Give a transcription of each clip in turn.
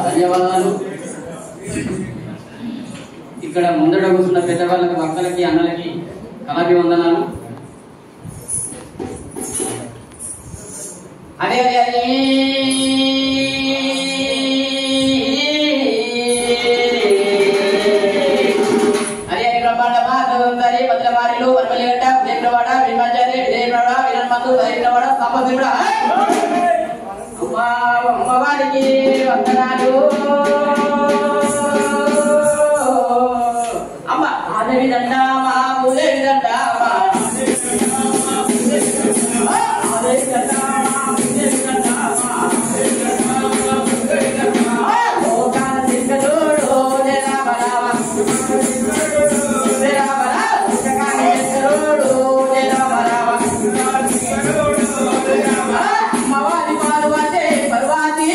ధన్యవాదాలు. ఇక్కడ ముందట కూర్చున్న పెద్దవాళ్ళకి, భక్తులకి, అన్నలకి కళాభివందనాలు. అదే అదే అదే అదే బ్రహ్మాండ మాధవంతరి భద్రమారిలు వరమలిగట్ట విజయప్రవాడ విమాచారి విజయప్రవాడ వినన్మందు ధైర్యవాడ సంపద అమ్మవారికి వందనాలు. అమ్మ అదేవి దండామా పూదేవి దండామా అదేవి దండామా పూదేవి దండామా లోకాల దిక్కలోడు రామ రామ రామ రామోడు రామ రామ అమ్మవారి పార్వతి పర్వతి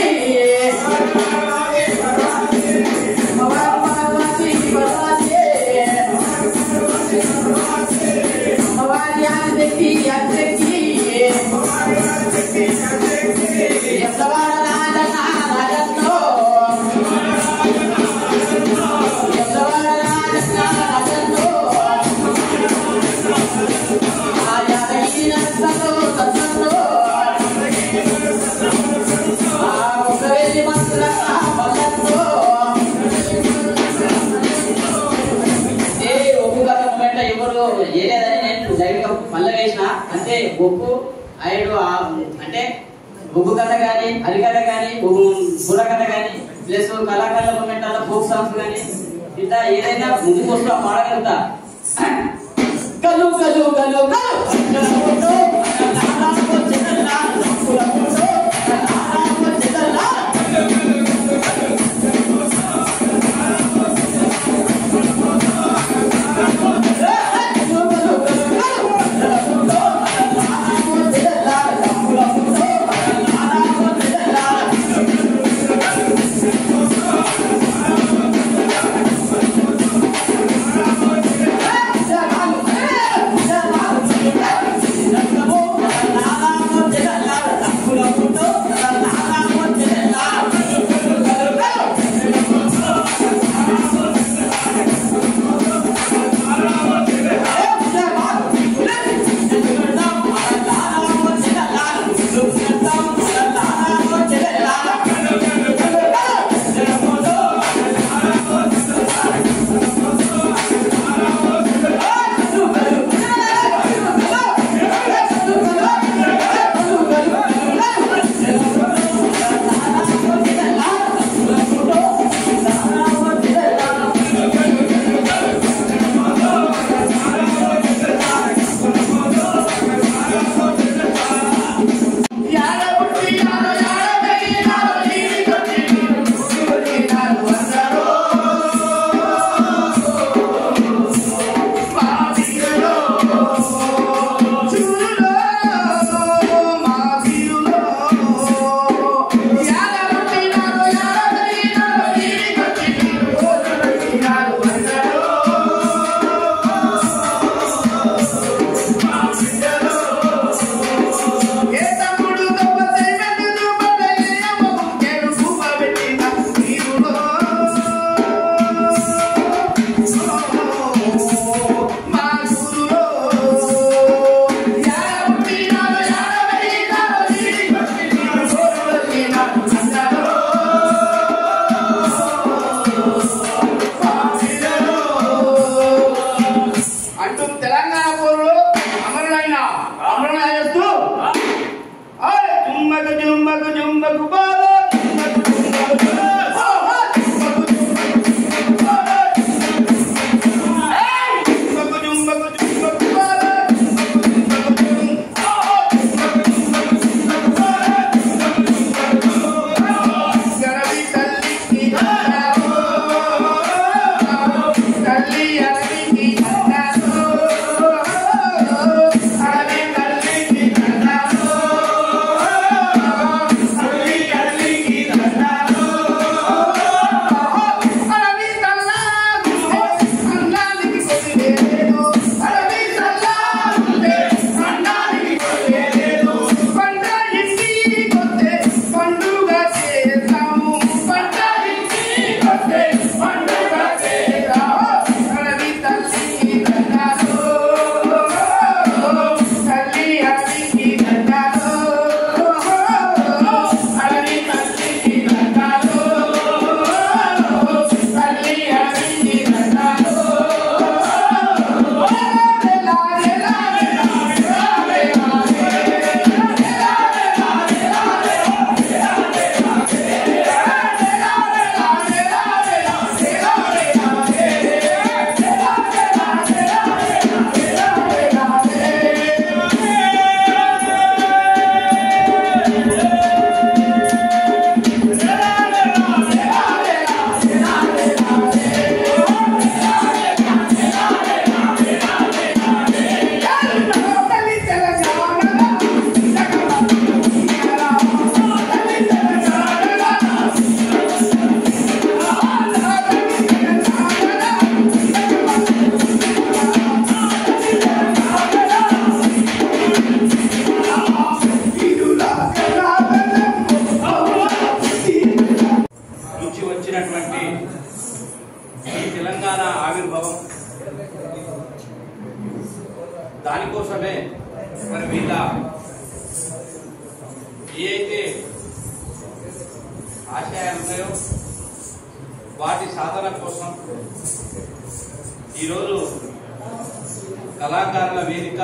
మళ్ళీ వేసిన అంటే బొగ్గు ఐడు అంటే బొగ్గు కథ కానీ హరికథ కానీ బుర్రకథ కానీ ప్లస్ కళాకారుల మూమెంట్ అలా ఫోక్ సాంగ్స్ కానీ ఇట్లా ఏదైనా ముందుకు వస్తూ పాడగలుగుతా. కలు కలు కలు ఆహ్వానం చేస్తూ జుమ్మకు జుమ్మకు జుమ్మకు బాల తెలంగాణ ఆవిర్భావం దానికోసమే మరి వీళ్ళ ఏవైతే ఆశయాలు ఉన్నాయో వాటి సాధన కోసం ఈరోజు కళాకారుల వేదిక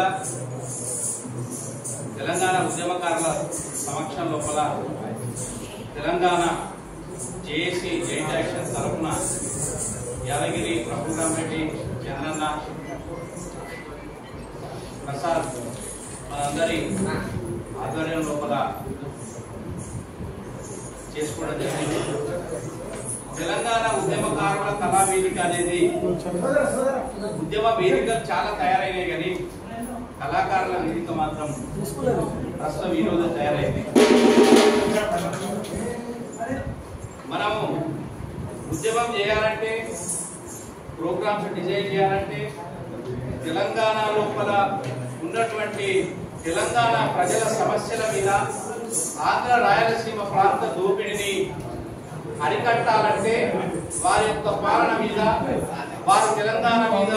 తెలంగాణ ఉద్యమకారుల సమక్షం లోపల తెలంగాణ జేఏసీ జాయింట్ యాక్షన్ తరఫున యాదగిరి ప్రభురామరెడ్డి చంద్రన్న ప్రసాద్ మనందరి ఆధ్వర్యం లోపల చేసుకోవడం జరిగింది. తెలంగాణ ఉద్యమకారుల కళా వేదిక అనేది ఉద్యమ వేదికలు చాలా తయారైనాయి కానీ కళాకారుల వేదిక మాత్రం ప్రస్తుతం ఈ రోజు తయారైంది. మనము ఉద్యమం చేయాలంటే ప్రోగ్రామ్స్ డిజైన్ చేయాలంటే తెలంగాణ లోపల ఉన్నటువంటి తెలంగాణ ప్రజల సమస్యల మీద ఆంధ్ర రాయలసీమ ప్రాంత దోపిడిని అరికట్టాలంటే వారి యొక్క పాలన మీద వారు తెలంగాణ మీద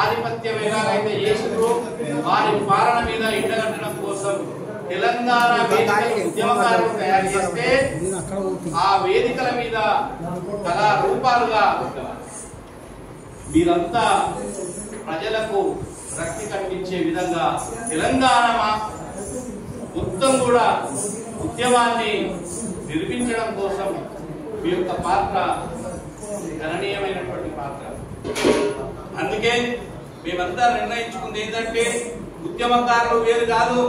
ఆధిపత్యం ఎలాగైతే చేసిందో వారి పాలన మీద ఎండగట్టడం కోసం తెలంగాణ ఉద్యమకారులు తయారు చేస్తే ఆ వేదికల మీద కళా రూపాలుగా మీరంతా ప్రజలకు రక్తి కట్టించే విధంగా తెలంగాణ మొత్తం కూడా ఉద్యమాన్ని నిర్మించడం కోసం మీ యొక్క పాత్ర గణనీయమైనటువంటి పాత్ర. అందుకే మేమంతా నిర్ణయించుకుంది ఏంటంటే ఉద్యమకారులు వేరు కాదు,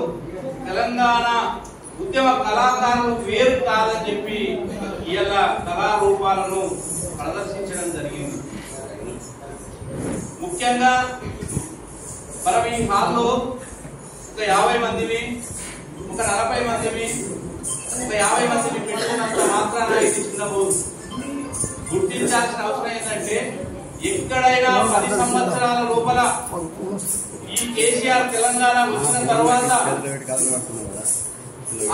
తెలంగాణ ఉద్యమ కళాకారులు వేరు కాదని చెప్పి ఇలా కళారూపాలను ప్రదర్శించడం జరిగింది. ముఖ్యంగా మనం ఈ హాల్లో ఒక 50 మందిని, ఒక 40 మందిని, ఒక 50 మందిని పెట్టుకున్నంత మాత్రాన ఇది చిన్నబోదు. గుర్తించాల్సిన అవసరం ఏంటంటే ఎక్కడైనా 10 సంవత్సరాల లోపల ఈ కేసీఆర్ తెలంగాణ వచ్చిన తర్వాత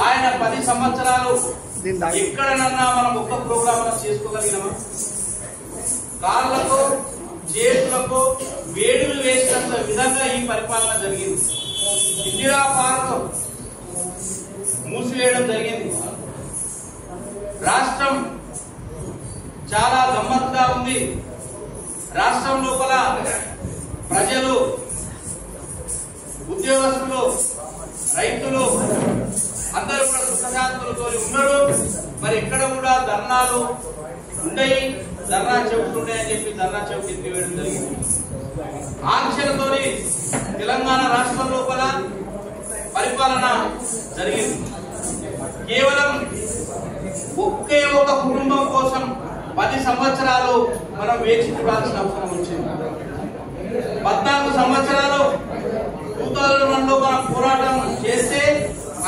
ఆయన 10 సంవత్సరాలు ఎక్కడనన్నా మనం ఒక్క ప్రోగ్రామ్ చేసుకోగలిగినామా? కాళ్ళకు చేతులకు వేడులు వేసినంత విధంగా ఈ పరిపాలన జరిగింది. ఇందిరా పార్క్ మూసివేయడం జరిగింది. రాష్ట్రం చాలా గమ్మత్తుగా ఉంది. రాష్ట్రం లోపల ప్రజలు ఉద్యోగస్తులు, రైతులు అందరూ కూడా సుఖశాంతులతో ఉన్నారు. మరి ఇక్కడ కూడా ధర్నాలు ఉండయి, ధర్నా చౌక్ ఉన్నాయని చెప్పి ధర్నా చౌక్ ఎత్తివేయడం జరిగింది. ఆంక్షలతో తెలంగాణ రాష్ట్రం లోపల పరిపాలన జరిగింది. కేవలం ఒకే ఒక కుటుంబం కోసం 10 సంవత్సరాలు మనం వేచి చూడాల్సిన అవసరం వచ్చింది. 14 సంవత్సరాలు 2001లో మనం పోరాటం చేస్తే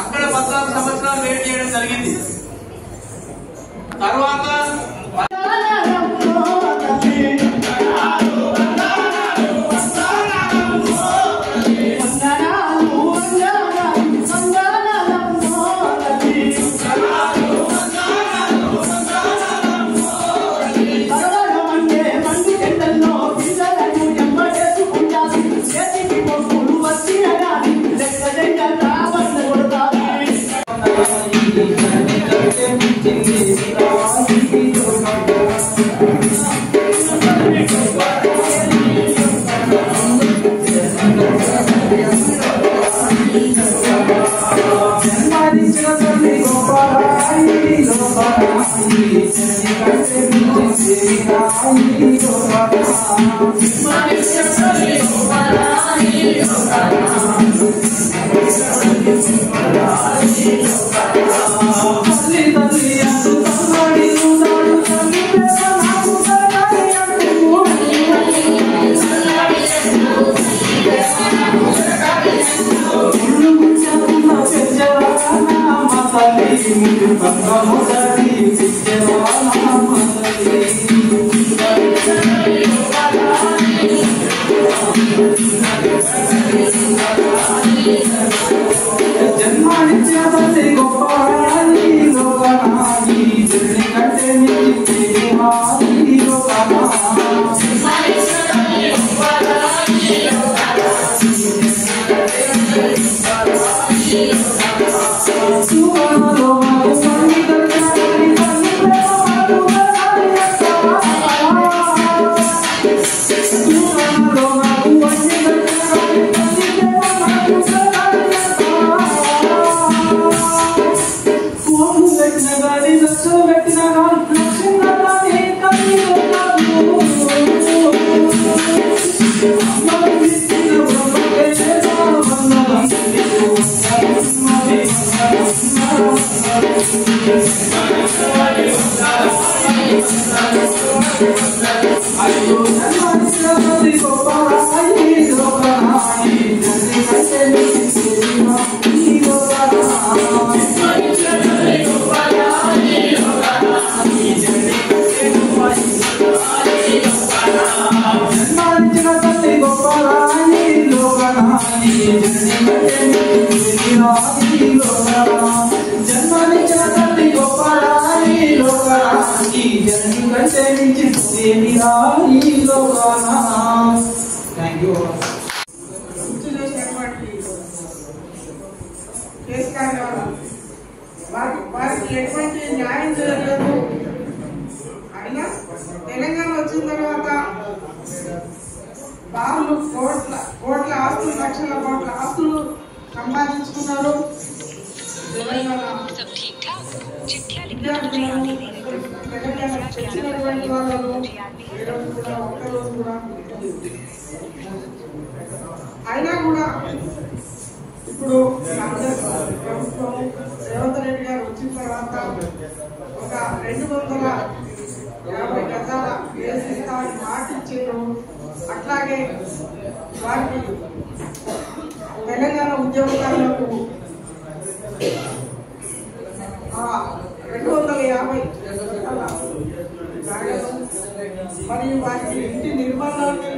అక్కడ 14 సంవత్సరాలు వెయిట్ చేయడం జరిగింది. తర్వాత వారికి ఎటువంటి న్యాయం జరగలేదు. అయినా తెలంగాణ వచ్చిన తర్వాత వాళ్ళు కోట్ల ఆస్తులు, లక్షల కోట్ల ఆస్తులు సంపాదించుకున్నారు. తెలంగాణ చచ్చినటువంటి వాళ్ళు ఒక్కరోజు కూడా అయినా కూడా ఇప్పుడు ప్రభుత్వం రేవంత్ రెడ్డి గారు వచ్చిన తర్వాత ఒక 250 గజాల వేసిస్తామని మాట ఇచ్చారు. అట్లాగే వారికి తెలంగాణ ఉద్యోగదారులకు 250 మరియు వారికి ఇంటి నిర్మాణాన్ని,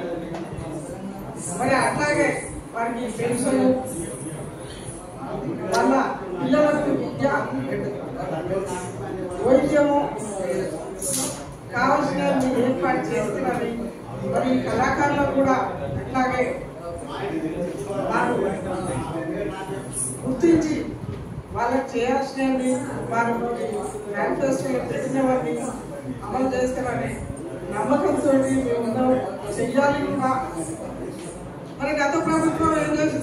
మరి అట్లాగే వారికి పెన్షన్, వాళ్ళ పిల్లలకు విద్య, వైద్యము కావాల్సిన ఏర్పాటు చేస్తున్నది. మరి కళాకారులకు కూడా అట్లాగే వారు గుర్తించి వాళ్ళకి చేయాల్సినవి వారు మేనిఫెస్టోలో పెట్టినవన్నీ అమలు చేస్తామని నమ్మకంతో మేము చెయ్యాలి కూడా. మరి గత ప్రభుత్వం ఏం చేసింది?